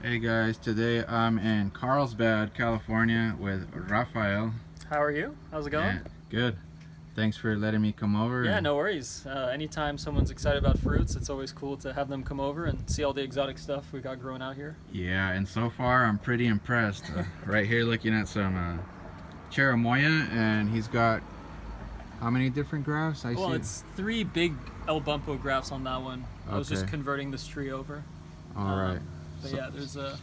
Hey guys, today I'm in Carlsbad, California with Rafael. How are you? How's it going? Good. Thanks for letting me come over. Yeah, no worries. Anytime someone's excited about fruits, it's always cool to have them come over and see all the exotic stuff we got growing out here. Yeah, and so far I'm pretty impressed. Right here looking at some cherimoya, and he's got how many different grafts? I Well, see. it's 3 big El Bumpo grafts on that one. I was just Okay. converting this tree over. All right. But So- yeah, there's a...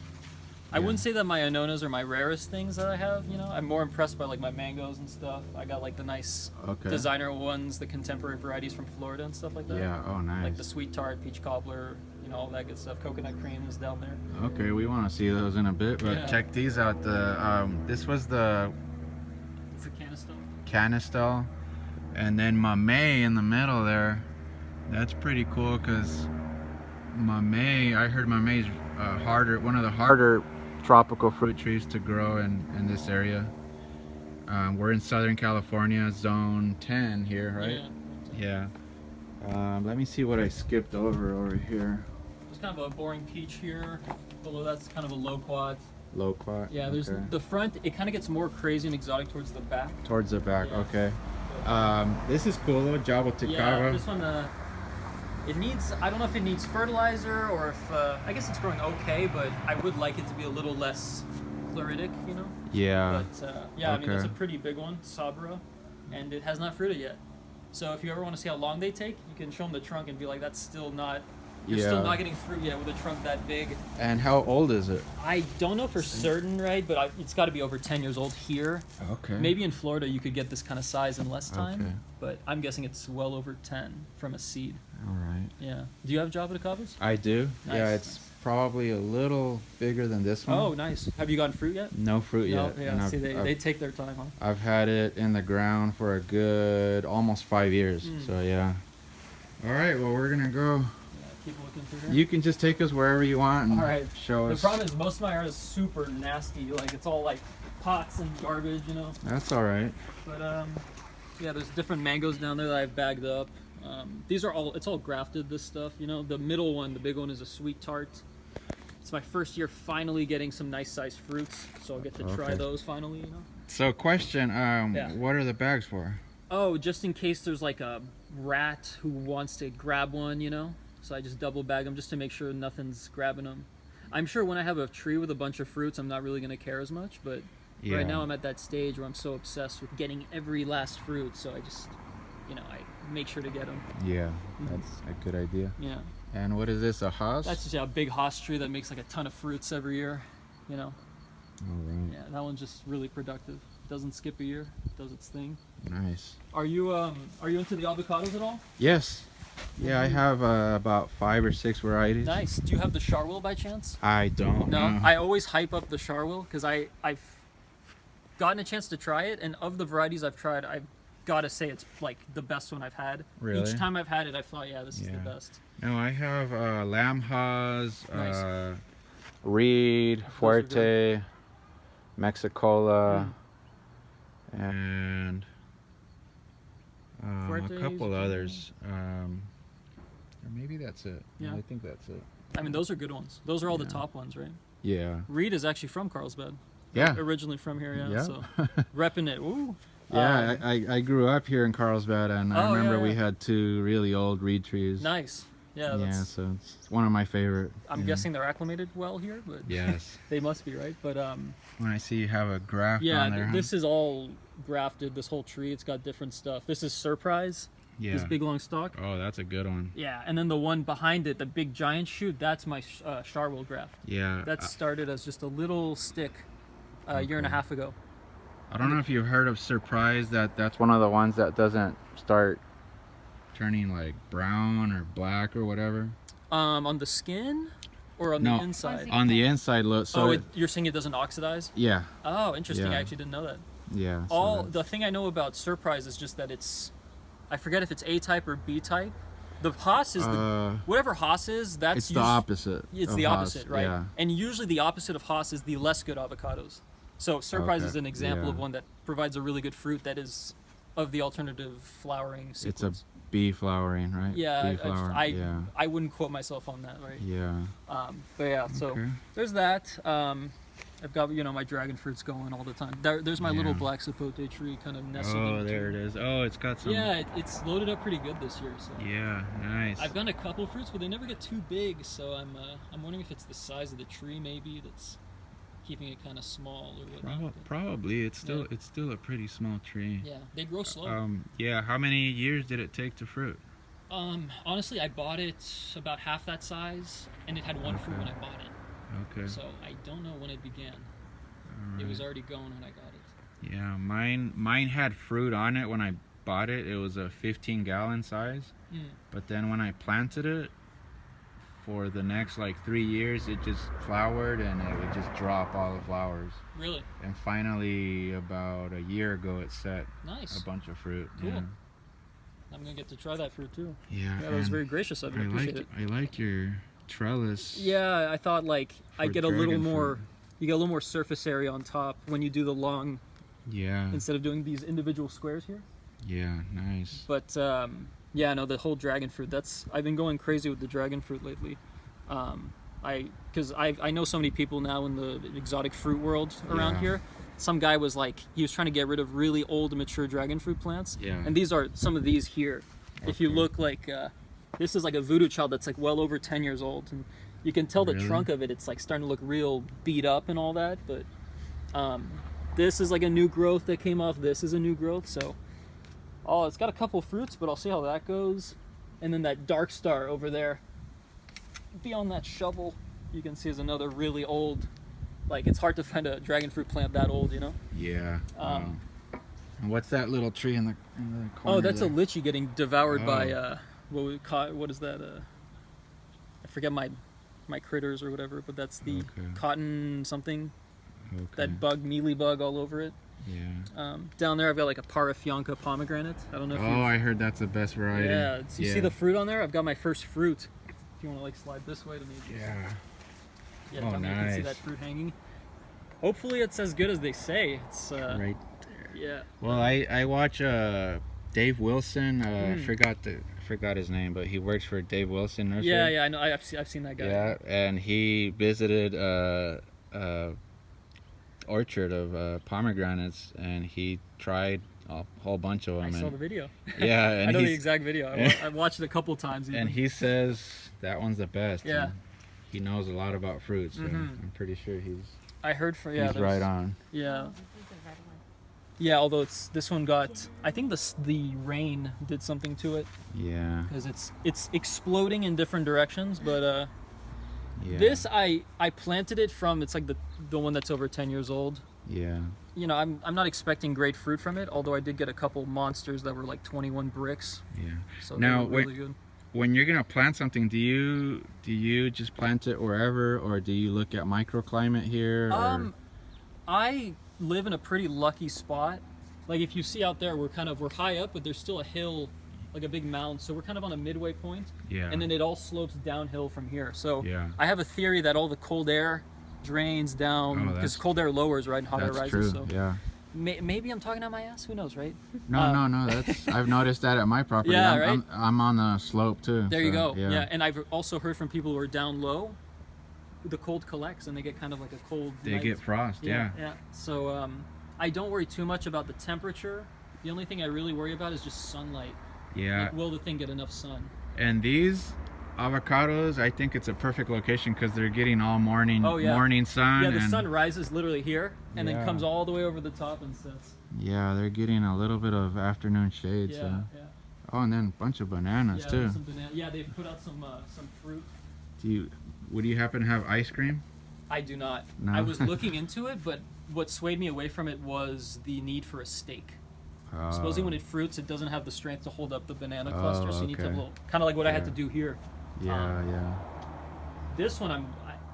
I wouldn't say that my Anonas are my rarest things that I have, you know? I'm more impressed by like my mangoes and stuff. I got like the nice Okay. designer ones, the contemporary varieties from Florida and stuff like that. Yeah, oh nice. Like the sweet tart, peach cobbler, you know, all that good stuff. Coconut cream is down there. Okay, we want to see those in a bit, but Yeah. check these out. This was the It's a canister. Canistel, and then Mamey in the middle there. That's pretty cool because Mamey, I heard Mamey's one of the harder tropical fruit trees to grow in this area. We're in Southern California, zone 10 here, right? Yeah. Yeah. Let me see what I skipped over here. There's kind of a boring peach here. Below that's kind of a low quad. Low quad. Yeah, there's okay. the front. It kind of gets more crazy and exotic towards the back. Towards the back. Yeah. Okay. This is cool though, Jaboticaba. Yeah, this one. It needs. I don't know if it needs fertilizer or if. I guess it's growing okay, but I would like it to be a little less chloritic, you know. Yeah. But yeah, I mean it's a Okay. pretty big one, Sabra, and it has not fruited yet. So if you ever want to see how long they take, you can show them the trunk and be like, that's still not. You're still not getting fruit yet with a trunk that big. And how old is it? I don't know for certain, right? But it's got to be over 10 years old here. Okay. Maybe in Florida you could get this kind of size in less time. Okay. But I'm guessing it's well over 10 from a seed. All right. Yeah. Do you have Jaboticabas? I do. Nice. Yeah, it's probably a little bigger than this one. Oh, nice. Have you gotten fruit yet? No fruit No, yet. yeah. And See, they take their time, huh? I've had it in the ground for a good almost 5 years. Mm. So yeah. All right. Well, we're gonna go. Yeah, keep looking through here. You can just take us wherever you want and All right. show The us. problem is most of my art is super nasty. Like it's all like pots and garbage, you know. That's all right. But yeah, there's different mangoes down there that I've bagged up. These are all, it's all grafted, this stuff, you know. The middle one, the big one, is a sweet tart. It's my first year finally getting some nice sized fruits, so I'll get to try Okay. those finally, you know. So question, Yeah. what are the bags for? Oh, just in case there's like a rat who wants to grab one, you know. So I just double bag them just to make sure nothing's grabbing them. I'm sure when I have a tree with a bunch of fruits, I'm not really gonna care as much, but Yeah. right now I'm at that stage where I'm so obsessed with getting every last fruit, so I just, you know, I make sure to get them. Yeah, that's a good idea. Yeah. And what is this, a Haas? That's just a big Haas tree that makes like a ton of fruits every year, you know. All right. Yeah, that one's just really productive. Doesn't skip a year, does its thing. Nice. Are you into the avocados at all? Yes. Yeah, I have about 5 or 6 varieties. Nice. Do you have the Charwil by chance? I don't No, know. I always hype up the Charwil because I've gotten a chance to try it, and of the varieties I've tried, I've got to say it's like the best one I've had. Really? Each time I've had it, I thought, yeah, this is the Yeah. best. No, I have Lamb Haas, Nice. Reed, Those are Fuerte, Mexicola, and Fuertes, a couple okay. others. Or maybe that's it. Yeah. I think that's it. I mean, those are good ones. Those are all the Yeah. top ones, right? Yeah. Reed is actually from Carlsbad. Yeah. Originally from here, yeah. Yeah. So repping it. Ooh. Yeah, I grew up here in Carlsbad, and I Oh, remember yeah, we yeah. had 2 really old reed trees. Nice. Yeah. Yeah, That's, so it's one of my favorite. I'm yeah. guessing they're acclimated well here, but Yes. they must be, right? But When I see you have a graft yeah, on there. huh? this is all grafted. This whole tree, it's got different stuff. This is Surprise. Yeah. This big long stalk. Oh, that's a good one. Yeah, and then the one behind it, the big giant shoot, that's my Charwil graft. Yeah. That started as just a little stick a year and a Okay. half ago. I don't know if you've heard of Surprise. That's one of the ones that doesn't start turning like brown or black or whatever. On the skin or on No, the inside? on the inside. Look. So You're saying it doesn't oxidize? yeah, Oh, interesting. I Yeah. actually didn't know that. yeah. so All that's- the thing I know about Surprise is just that it's, I forget if it's A type or B type. The Haas is whatever Haas is. That's it's the opposite. It's of the Haas, opposite, right? Yeah. And usually the opposite of Haas is the less good avocados. So Surprise Okay, is an example yeah. of one that provides a really good fruit that is of the alternative flowering It's sequence. bee flowering, right? Yeah, Bee flower. Yeah. I wouldn't quote myself on that, right? Yeah. But yeah, so Okay. there's that. I've got my dragon fruits going all the time. There's my little Yeah. black sapote tree kind of nestled in Oh, there it between. is. Oh, it's got some. Yeah, it's loaded up pretty good this year. So Yeah, nice. I've gotten a couple fruits, but they never get too big. So I'm wondering if it's the size of the tree maybe that's keeping it kind of small or whatnot. Probably. It's still Yeah. it's still a pretty small tree. Yeah, they grow slow. Yeah. How many years did it take to fruit? Honestly, I bought it about half that size, and it had one fruit Okay. when I bought it. Okay. So I don't know when it began. All It was right. already going when I got it. Yeah, mine had fruit on it when I bought it. It was a 15-gallon size. Mm. But then when I planted it, for the next like 3 years, it just flowered and it would just drop all the flowers. Really? And finally, about a year ago, it set Nice. a bunch of fruit. Cool. Yeah. I'm gonna get to try that fruit too. Yeah, Yeah, that was and very gracious of you. I I appreciate like it. I like your trellis. Yeah, I thought like For I'd get a little dragon more. fruit. You get a little more surface area on top when you do the long Yeah. instead of doing these individual squares here. Yeah. Nice. But yeah, no, the whole dragon fruit. I've been going crazy with the dragon fruit lately. Because I know so many people now in the exotic fruit world around Yeah. here. Some guy was like, he was trying to get rid of really old mature dragon fruit plants. Yeah. And these are some of these here. If you Okay. look like, this is like a voodoo child that's like well over 10 years old. And you can tell the Really? trunk of it, it's like starting to look real beat up and all that. But this is like a new growth that came off. This is a new growth. So, oh, it's got a couple fruits, but I'll see how that goes. And then that dark star over there, beyond that shovel, you can see is another really old. Like, it's hard to find a dragon fruit plant that old, you know? Yeah. And what's that little tree in the corner? Oh, that's there? a lychee getting devoured by Oh. what is that? I forget my critters or whatever, but that's the Okay. cotton something. Okay. That bug, mealy bug, all over it. Yeah. Down there, I've got like a parafionca pomegranate. I don't know if Oh, I heard that's the best variety. yeah. So you see the fruit on there? I've got my first fruit. If you want to like slide this way to me. Yeah. Yeah, Oh, tell me you can see nice. that fruit hanging. Hopefully, it's as good as they say. It's Right there. yeah. Well, I watch Dave Wilson. Hmm. Forgot his name, but he works for Dave Wilson Nursery. Yeah, I know. I've seen that guy. Yeah, and he visited orchard of pomegranates, and he tried a whole bunch of them. I saw and, the video. yeah, and I know the he's- exact video. I've watched it a couple times. Even. and he says that one's the best. Yeah. and he knows a lot about fruits, so Mhm. I'm pretty sure he's I heard for he's right on. Yeah, This is the red one. yeah. Although this one got, I think the rain did something to it Yeah, because it's exploding in different directions. But yeah. this I planted it from. It's like the one that's over 10 years old. Yeah. You know, I'm not expecting great fruit from it. Although I did get a couple monsters that were like 21 bricks. Yeah. So Now, they were really good. When you're gonna plant something, do you just plant it wherever, or do you look at microclimate here? Or? I live in a pretty lucky spot. Like if you see out there, we're high up, but there's still a hill, like a big mound. So we're kind of on a midway point, Yeah. and then it all slopes downhill from here. So Yeah. I have a theory that all the cold air drains down Oh, because that's- cold air lowers, right, and hot air That's rises. true. So Yeah. maybe I'm talking out my ass. Who knows, right? No. That's I've noticed that at my property. Yeah, I'm, right? I'm on the slope too. There you so, go. Yeah, and I've also heard from people who are down low, the cold collects and they get kind of like a cold. They night. get frost. Yeah. Yeah. So I don't worry too much about the temperature. The only thing I really worry about is just sunlight. Yeah. Like, will the thing get enough sun? And these avocados, I think it's a perfect location because they're getting all morning Oh, yeah. morning sun. Yeah, the and, sun rises literally here and then Yeah. comes all the way over the top and sets. Yeah, they're getting a little bit of afternoon shade. Yeah, So. yeah. Oh, and then a bunch of bananas Yeah, too. there's some banana. Yeah, they've put out some fruit. Would you happen to have ice cream? I do not. No? I was looking into it, but what swayed me away from it was the need for a stake. Supposedly when it fruits, it doesn't have the strength to hold up the banana cluster, so you need to have a okay. little, kind of like what I had to Yeah. do here. Yeah. This one,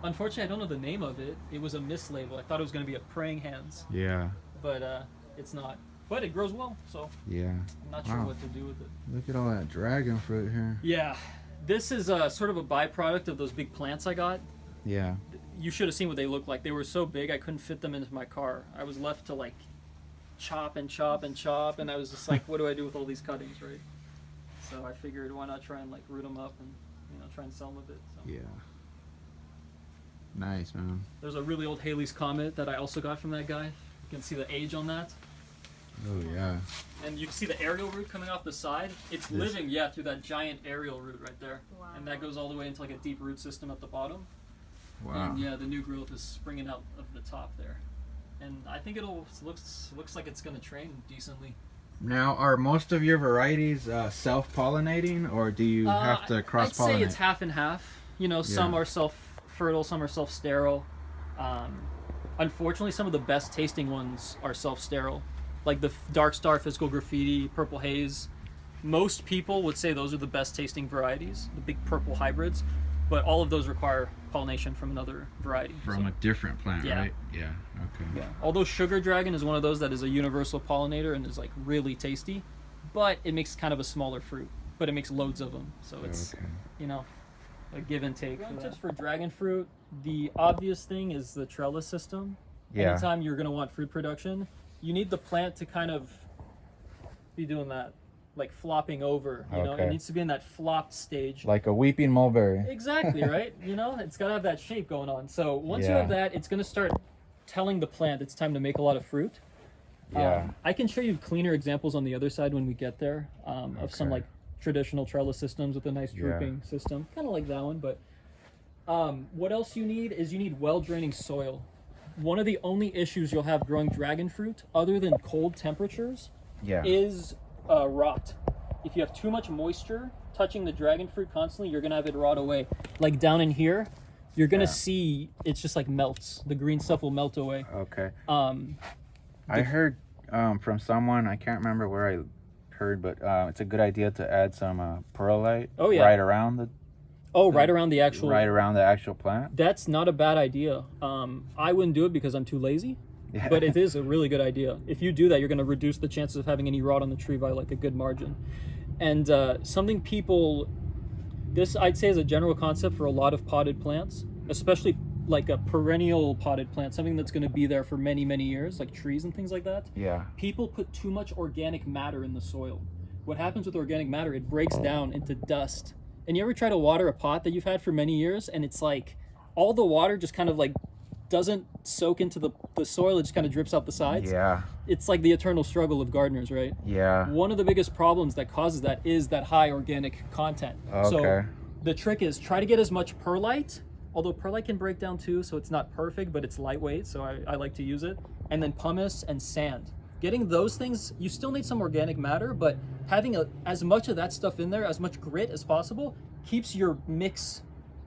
unfortunately, I don't know the name of it. It was a mislabel. I thought it was going to be a praying hands, Yeah. but it's not. But it grows well, so Yeah. I'm not sure Wow. what to do with it. Look at all that dragon fruit here. Yeah, this is sort of a byproduct of those big plants I got. Yeah. You should have seen what they looked like. They were so big I couldn't fit them into my car. I was left to like chop and chop and chop, and I was just like, what do I do with all these cuttings, right? So I figured why not try and like root them up and try and sell them a bit. So. Yeah. Nice, man. There's a really old Halley's Comet that I also got from that guy. You can see the age on that. Oh yeah. And you can see the aerial root coming off the side. It's living, through that giant aerial root right there. Wow. And that goes all the way into like a deep root system at the bottom. Wow. And yeah, the new growth is springing out of the top there. And I think looks like it's going to train decently. Now, are most of your varieties self-pollinating, or do you have to cross-pollinate? I'd say it's half and half. Some are self-fertile, some are self-sterile. Unfortunately, some of the best tasting ones are self-sterile. Like the Dark Star, Physical Graffiti, Purple Haze. Most people would say those are the best tasting varieties, the big purple hybrids. But all of those require pollination from another variety. From a different plant, right? Yeah. Okay. Yeah. Although Sugar Dragon is one of those that is a universal pollinator and is like really tasty, but it makes kind of a smaller fruit. But it makes loads of them, so it's a give and take. Tips for dragon fruit: the obvious thing is the trellis system. Yeah. Anytime you're going to want fruit production, you need the plant to kind of be doing that. Like flopping over, it needs to be in that flopped stage. Like a weeping mulberry. Exactly, right? It's got to have that shape going on. So once you have that, it's going to start telling the plant it's time to make a lot of fruit. Yeah. I can show you cleaner examples on the other side when we get there of some like traditional trellis systems with a nice drooping system, kind of like that one. But what else you need is well-draining soil. One of the only issues you'll have growing dragon fruit, other than cold temperatures, is rot. If you have too much moisture touching the dragon fruit constantly, you're gonna have it rot away. Like down in here, you're gonna see it's just like melts. The green stuff will melt away. Okay. I heard from someone, I can't remember where I heard, but it's a good idea to add some perlite right around the around the actual plant. That's not a bad idea. I wouldn't do it because I'm too lazy. Yeah. But it is a really good idea. If you do that, you're going to reduce the chances of having any rot on the tree by like a good margin. And something this I'd say is a general concept for a lot of potted plants, especially like a perennial potted plant, something that's going to be there for many, many years, like trees and things like that. Yeah. People put too much organic matter in the soil. What happens with organic matter, it breaks down into dust. And you ever try to water a pot that you've had for many years, and it's like all the water just kind of like doesn't soak into the soil, it just kind of drips out the sides. Yeah. It's like the eternal struggle of gardeners, right? Yeah. One of the biggest problems that causes that is that high organic content. Okay. So the trick is try to get as much perlite, although perlite can break down too, so it's not perfect, but it's lightweight, so I like to use it. And then pumice and sand. Getting those things, you still need some organic matter, but having as much of that stuff in there, as much grit as possible, keeps your mix,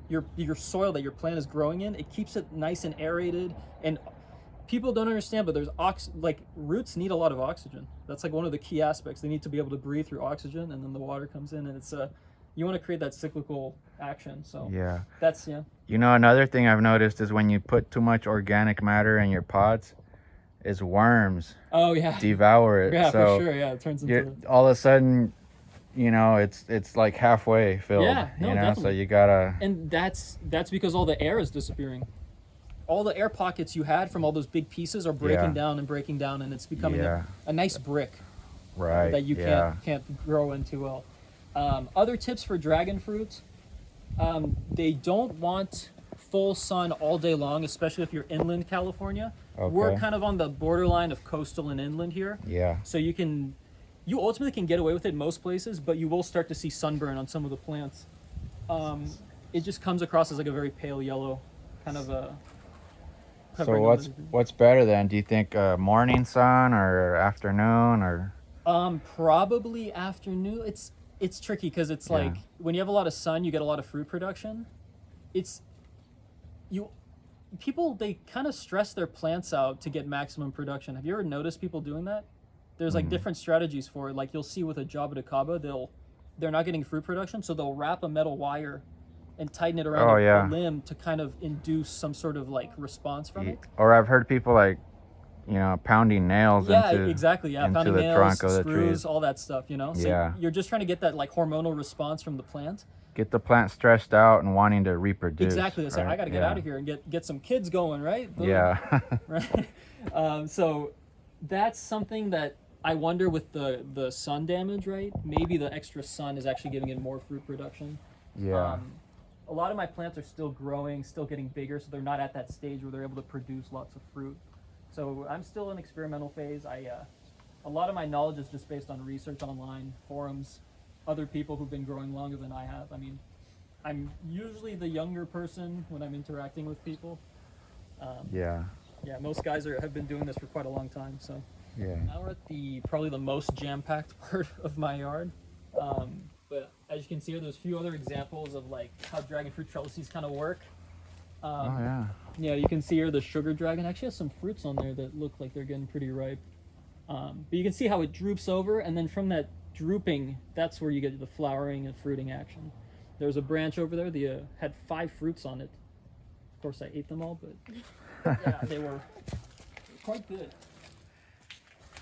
your soil that your plant is growing in, it keeps it nice and aerated. And people don't understand, but there's roots need a lot of oxygen. That's like one of the key aspects. They need to be able to breathe through oxygen, and then the water comes in, and it's you want to create that cyclical action. So that's another thing I've noticed is when you put too much organic matter in your pots, is worms devour it. Yeah, so for sure. Yeah, it turns into all of a sudden, it's like halfway filled. Yeah, no, definitely. So you gotta. And that's because all the air is disappearing. All the air pockets you had from all those big pieces are breaking down, and it's becoming a nice brick. Right. That you can't grow in too well. Other tips for dragon fruit: they don't want full sun all day long, especially if you're inland California. Okay. We're kind of on the borderline of coastal and inland here. Yeah. So you ultimately can get away with it most places, but you will start to see sunburn on some of the plants. It just comes across as like a very pale yellow kind of a. So what's better then? Do you think morning sun or afternoon or? Probably afternoon. It's tricky because it's like when you have a lot of sun, you get a lot of fruit production. People, they kind of stress their plants out to get maximum production. Have you ever noticed people doing that? There's like different strategies for it. Like you'll see with a jabba, they're not getting fruit production, so they'll wrap a metal wire and tighten it around a limb to kind of induce some sort of like response from it. Or I've heard people like, pounding nails into exactly. Yeah, into pounding the nails, trunk of the screws, trees. all that stuff, So you're just trying to get that like hormonal response from the plant. Get the plant stressed out and wanting to reproduce. Exactly. It's like, I got to get out of here and get some kids going, right? Boom. Yeah. Right. So that's something that I wonder with the sun damage, right? Maybe the extra sun is actually giving it more fruit production. Yeah. A lot of my plants are still growing, still getting bigger, so they're not at that stage where they're able to produce lots of fruit. So I'm still in experimental phase. A lot of my knowledge is just based on research online, forums, other people who've been growing longer than I have. I mean, I'm usually the younger person when I'm interacting with people. Yeah. Yeah, most guys have been doing this for quite a long time. So Yeah. now we're at probably the most jam-packed part of my yard. But as you can see here, there's a few other examples of like how dragon fruit trellises kind of work. Oh yeah. Yeah, you can see here the sugar dragon actually has some fruits on there that look like they're getting pretty ripe. But you can see how it droops over, and then from that drooping, that's where you get the flowering and fruiting action. There's a branch over there that had 5 fruits on it. Of course, I ate them all, but yeah, they were quite good.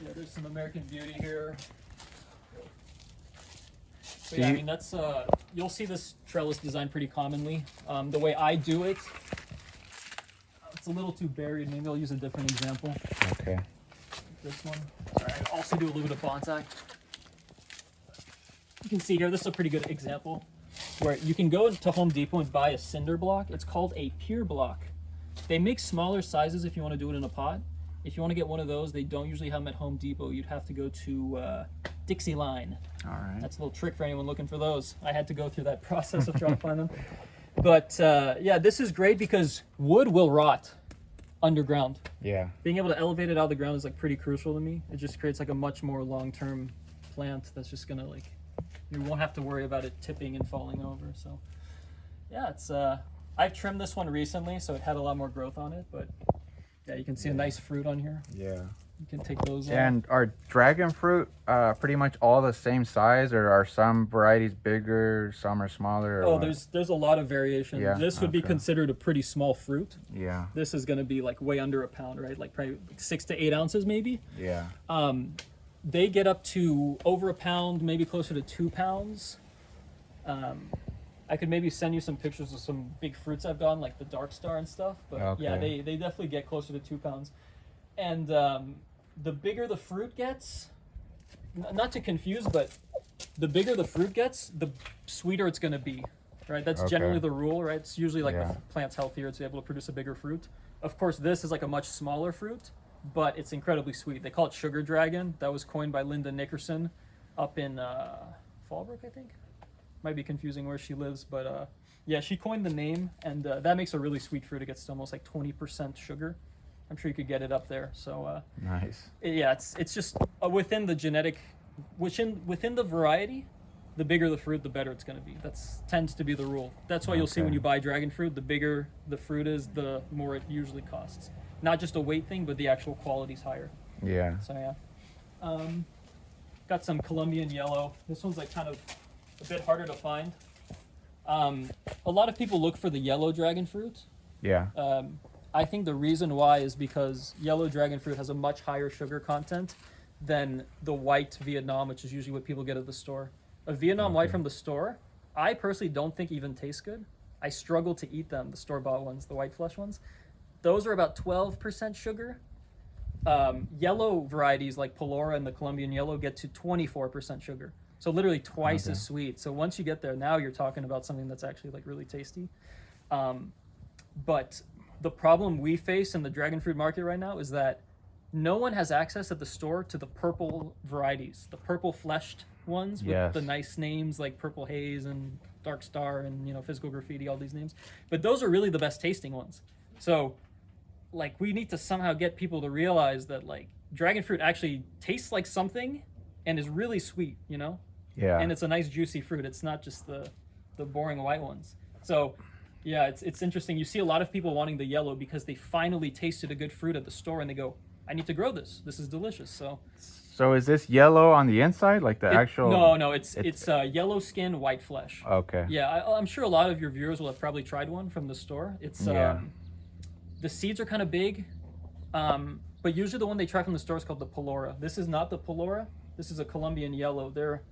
Yeah, there's some American Beauty here. But yeah, I mean, that's you'll see this trellis design pretty commonly. The way I do it, it's a little too buried. Maybe I'll use a different example. Okay. This one. Sorry, I also do a little bit of bonsai. You can see here, this is a pretty good example where you can go to Home Depot and buy a cinder block. It's called a pier block. They make smaller sizes if you want to do it in a pot. If you want to get one of those, they don't usually have them at Home Depot. You'd have to go to Dixie Line. All right. That's a little trick for anyone looking for those. I had to go through that process of trying to find them. But yeah, this is great because wood will rot underground. Yeah. Being able to elevate it out of the ground is like pretty crucial to me. It just creates like a much more long-term plant that's just gonna like, you won't have to worry about it tipping and falling over. So yeah, it's I've trimmed this one recently, so it had a lot more growth on it, but yeah, you can see a nice fruit on here. Yeah. You can take those off. And are dragon fruit pretty much all the same size, or are some varieties bigger, some are smaller? Or Oh, what? there's a lot of variation. Yeah, This would be okay. considered a pretty small fruit. Yeah. This is going to be like way under a pound, right? Like probably 6 to 8 ounces maybe. Yeah. They get up to over a pound, maybe closer to 2 pounds. I could maybe send you some pictures of some big fruits I've gotten, like the Dark Star and stuff. But yeah, Okay. they definitely get closer to 2 pounds. And the bigger the fruit gets, not to confuse, but the bigger the fruit gets, the sweeter it's going to be, right? That's Okay. generally the rule, right? It's usually like Yeah. the plant's healthier, it's able to produce a bibigger fruit. Of course, this is like a much smaller fruit, but it's incredibly sweet. They call it sugar dragon. That was coined by Linda Nickerson up in Fallbrook, I think. Might be confusing where she lives, but yeah, she coined the name, and that makes a really sweet fruit. It gets to almost like 20% sugar. I'm sure you could get it up there. So Nice. yeah, it's just within the genetic, within the variety, the bigger the fruit, the better it's going to be. That's tends to be the rule. That's why you'll see when Okay. you buy dragon fruit, the bigger the fruit is, the more it usually costs. Not just a weight thing, but the actual quality's higher. Yeah. So yeah, got some Colombian yellow. This one's like kind of a bit harder to find. A lot of people look for the yellow dragon fruit. Yeah. I think the reason why is because yellow dragon fruit has a much higher sugar content than the white Vietnam, which is usually what people get at the store. A Vietnam white from the store, I personally don't think even tastes good. I struggle to eat them, the store-bought ones, the white flesh ones. Those are about 12% sugar. Yellow varieties like Pelora and the Colombian yellow get to 24% sugar. So literally twice as sweet. So once you get there, now you're talking about something that's actually like really tasty. But the problem we face in the dragon fruit market right now is that no one has access at the store to the purple varieties, the purple fleshed ones with Yes. the nice names like Purple Haze and Dark Star and, you know, Physical Graffiti, all these names. But those are really the best tasting ones. So like we need to somehow get people to realize that like dragon fruit actually tastes like something and is really sweet, you know? Yeah. And it's a nice juicy fruit. It's not just the boring white ones. So yeah, it's interesting. You see a lot of people wanting the yellow because they finally tasted a good fruit at the store and they go, I need to grow this. This is delicious. So is this yellow on the inside, like the actual? No, it's yellow skin, white flesh. Okay. Yeah, I'm sure a lot of your viewers will have probably tried one from the store. It's Yeah. The seeds are kind of big, but usually the one they try from the store is called the Pelora. This is not the Pelora. This is a Colombian yellow. They're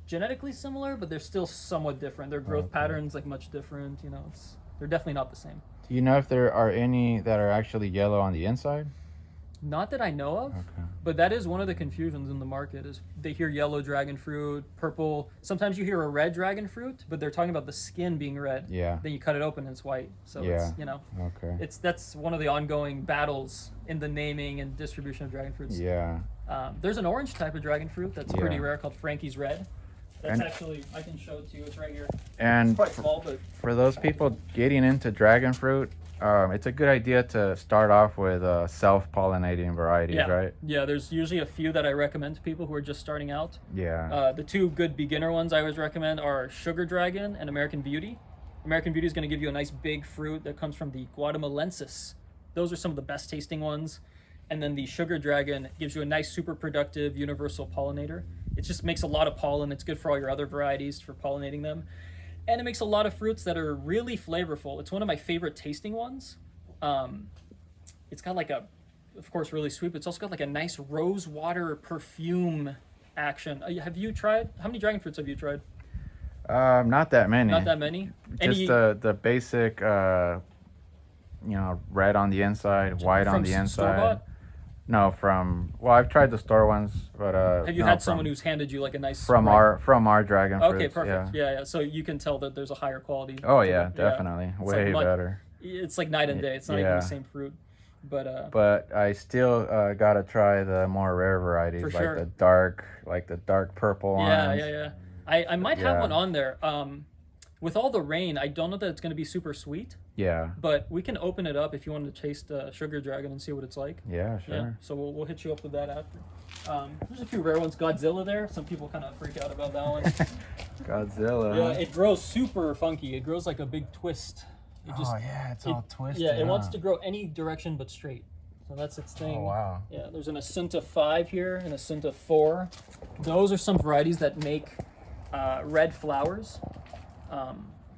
genetically similar, but they're still somewhat different. Their growth patterns like much different. You know, they're definitely not the same. Do you know if there are any that are actually yellow on the inside? Not that I know of, Okay. but that is one of the confusions in the market is they hear yellow dragon fruit, purple. Sometimes you hear a red dragon fruit, but they're talking about the skin being red. Yeah. Then you cut it open and it's white. So Yeah. it's, you know, Okay. that's one of the ongoing battles in the naming and distribution of dragon fruits. Yeah. There's an orange type of dragon fruit that's Yeah. pretty rare called Frankie's Red. That's And- actually, I can show it to you. It's right here. And It's quite small, but for those people getting into dragon fruit, it's a good idea to start off with self-pollinating varieties, yeah. right? Yeah, there's usually a few that I recommend to people who are just starting out. Yeah. The two good beginner ones I always recommend are Sugar Dragon and American Beauty. American Beauty is going to give you a nice big fruit that comes from the Guatemalensis. Those are some of the best tasting ones. And then the Sugar Dragon gives you a nice, super productive universal pollinator. It just makes a lot of pollen. It's good for all your other varieties for pollinating them. And it makes a lot of fruits that are really flavorful. It's one of my favorite tasting ones. It's got like of course, really sweet, but it's also got like a nice rose water perfume action. Have you tried? How many dragon fruits have you tried? Not that many. Not that many? Just the basic, red on the inside, white on the inside. Store-bought? No, I've tried the store ones, but Have you had someone who's handed you like a nice from our dragon fruits? Okay, perfect. Yeah. So you can tell that there's a higher quality. Oh to yeah, it. definitely, It's way like better. It's like night and day. It's not even Yeah. the same fruit, but But I still gotta try the more rare varieties, For like sure. the dark purple ones. yeah. I might have Yeah. one on there. With all the rain, I don't know that it's going to be super sweet, Yeah, but we can open it up if you wanted to taste Sugar Dragon and see what it's like. yeah, sure. Yeah, so we'll hit you up with that after. There's a few rare ones. Godzilla there. Some people kind of freak out about that one. Godzilla. Yeah, it grows super funky. It grows like a big twist. It Oh yeah, it's all twisted. Yeah, it wants huh? to grow any direction but straight. So that's its thing. Oh wow. Yeah, there's an Asunta 5 here and Asunta 4. Those are some varieties that make red flowers.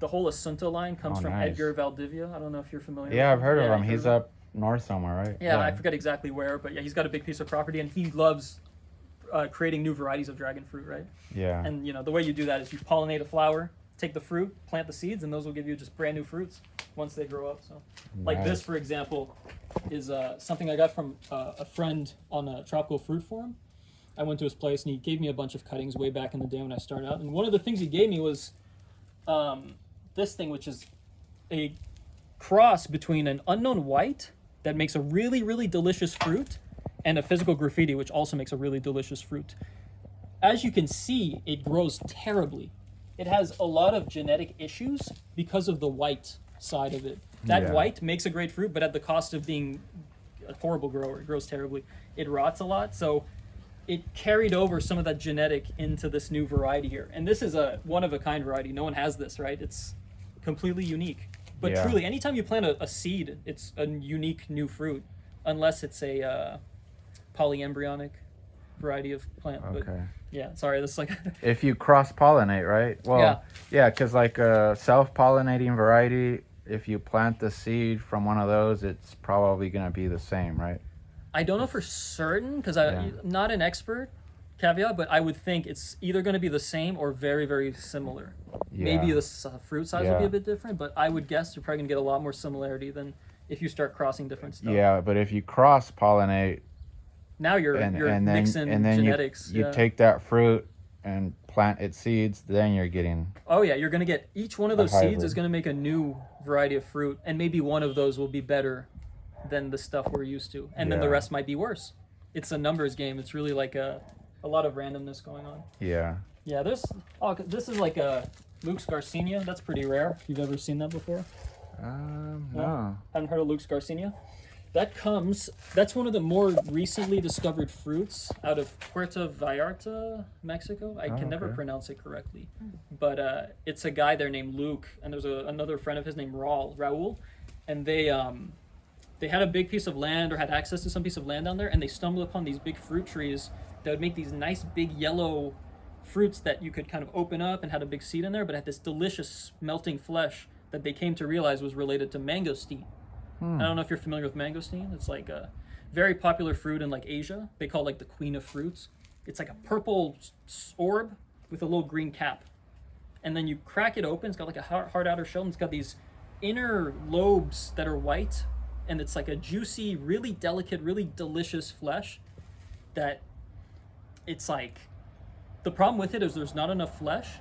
The whole Asunta line comes from nice. Edgar Valdivia. I don't know if you're familiar Yeah, with I've heard of him. you've He's up north somewhere, right? Yeah, I forget exactly where, but yeah, he's got a big piece of property and he loves creating new varieties of dragon fruit, right? Yeah. And the way you do that is you pollinate a flower, take the fruit, plant the seeds, and those will give you just brand new fruits once they grow up. So, like Nice. this, for example, is something I got from a friend on a tropical fruit forum. I went to his place and he gave me a bunch of cuttings way back in the day when I started out. And one of the things he gave me was this thing, which is a cross between an unknown white that makes a really, really delicious fruit and a physical graffiti, which also makes a really delicious fruit. As you can see, it grows terribly. It has a lot of genetic issues because of the white side of it. That Yeah. white makes a great fruit, but at the cost of being a horrible grower. It grows terribly. It rots a lot, so it carried over some of that genetic into this new variety here. And this is a one-of-a-kind variety. No one has this, right? It's completely unique. But Yeah. truly, anytime you plant a seed, it's a unique new fruit, unless it's a polyembryonic variety of plant. But Okay. yeah, sorry, this is like If you cross pollinate, right? Well, yeah, because like a self-pollinating variety, if you plant the seed from one of those, it's probably gonna be the same, right? I don't know for certain because Yeah. I'm not an expert, caveat, but I would think it's either going to be the same or very, very similar. Yeah. Maybe the fruit size will be Yeah. a bit different, but I would guess you're probably going to get a lot more similarity than if you start crossing different stuff. Yeah, but if you cross pollinate Now you're and mixing then genetics. you yeah. take that fruit and plant its seeds, then you're getting Oh yeah, you're going to get each one of those seeds hybrid. is going to make a new variety of fruit, and maybe one of those will be better than the stuff we're used to, and then the Yeah. rest might be worse. It's a numbers game. It's really like a lot of randomness going on. yeah. Yeah, this is like a Luke's Garcinia. That's pretty rare. If you've ever seen that before. No. Haven't heard of Luke's Garcinia? That's one of the more recently discovered fruits out of Puerto Vallarta, Mexico. I can never okay. pronounce it correctly. But it's a guy there named Luke, and there's another friend of his named Raul, and they had a big piece of land or had access to some piece of land down there, and they stumbled upon these big fruit trees that would make these nice big yellow fruits that you could kind of open up and had a big seed in there, but had this delicious melting flesh that they came to realize was related to mangosteen. I don't know if you're familiar with mangosteen. It's like a very popular fruit in like Asia. They call it like the queen of fruits. It's like a purple orb with a little green cap. And then you crack it open. It's got like a hard outer shell, and it's got these inner lobes that are white and it's like a juicy, really delicate, really delicious flesh that it's like, the problem with it is there's not enough flesh.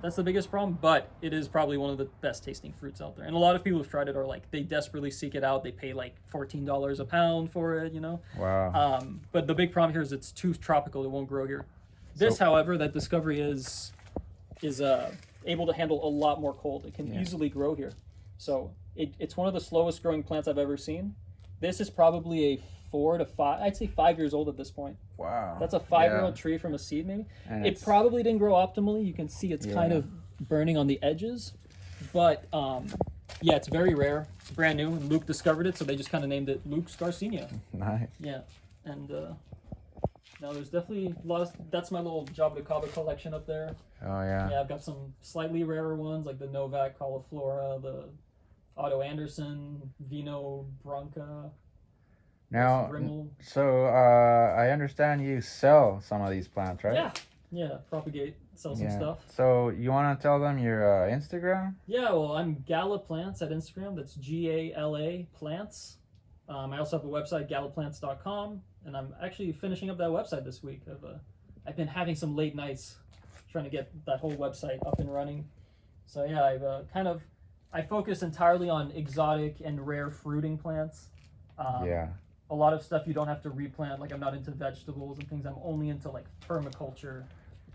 That's the biggest problem, but it is probably one of the best tasting fruits out there. And a lot of people who've tried it are like, they desperately seek it out. They pay like $14 a pound for it, you know? Wow. But the big problem here is it's too tropical. It won't grow here. This, however, that discovery is able to handle a lot more cold. It can easily grow here. So it's one of the slowest growing plants I've ever seen. This is probably a 4 to 5, I'd say 5 years old at this point. Wow. That's a 5-year-old tree from a seed, maybe. And it probably didn't grow optimally. You can see it's kind of burning on the edges. But yeah, it's very rare. It's brand new, and Luke discovered it, so they just kind of named it Luke's Garcinia. Nice. Yeah, and now there's definitely a lot of, that's my little Java collection up there. Oh yeah. Yeah, I've got some slightly rarer ones like the Novak Cauliflora, the Otto Anderson, Vino Branca. Now, so I understand you sell some of these plants, right? Yeah, propagate, sell some stuff. So you want to tell them your Instagram? Yeah, well, I'm Gala Plants at Instagram. That's GALA Plants. I also have a website, galaplants.com, and I'm actually finishing up that website this week. I've been having some late nights trying to get that whole website up and running. So yeah, I focus entirely on exotic and rare fruiting plants. A lot of stuff you don't have to replant. Like, I'm not into vegetables and things. I'm only into like permaculture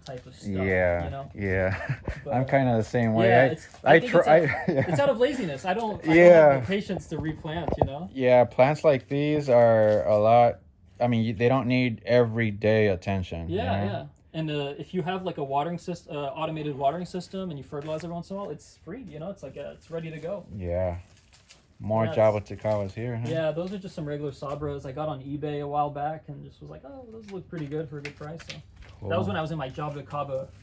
type of stuff. Yeah, you know? Yeah. But, I'm kind of the same way. Yeah, it's out of laziness. I don't have the patience to replant, you know? Yeah, plants like these are a lot. I mean, they don't need everyday attention. Yeah, you know? yeah. And if you have like a watering system, automated watering system, and you fertilize every once in a while, it's free. You know, it's like it's ready to go. Yeah. More Java here. Huh? Yeah, those are just some regular Sabras I got on eBay a while back, and just was like, oh, those look pretty good for a good price. So that was when I was in my Java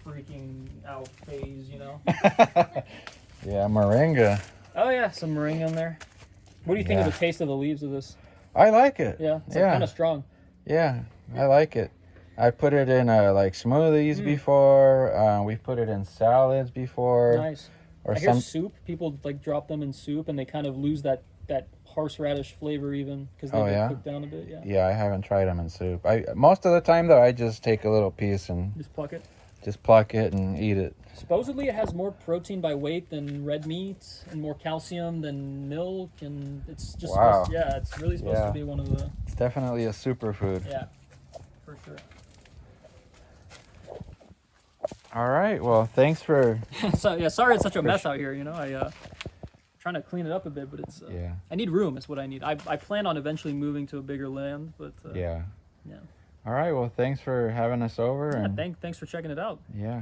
freaking out phase, you know. Yeah, moringa. Oh yeah, some moringa in there. What do you think of the taste of the leaves of this? I like it. Yeah, it's like kind of strong. Yeah, I like it. I put it in like smoothies before. We've put it in salads before. Nice. Or I hear soup. People like drop them in soup, and they kind of lose that horseradish flavor even because they get cooked down a bit. Yeah, I haven't tried them in soup. Most of the time though, I just take a little piece and just pluck it. Just pluck it and eat it. Supposedly, it has more protein by weight than red meat, and more calcium than milk, and it's just it's really supposed to be one of the. It's definitely a superfood. Yeah, for sure. All right. Well, thanks for. Sorry it's such a mess out here. You know, trying to clean it up a bit, but it's. I need room. Is what I need. I plan on eventually moving to a bigger land, but. Yeah. All right. Well, thanks for having us over. Yeah, thanks for checking it out. Yeah.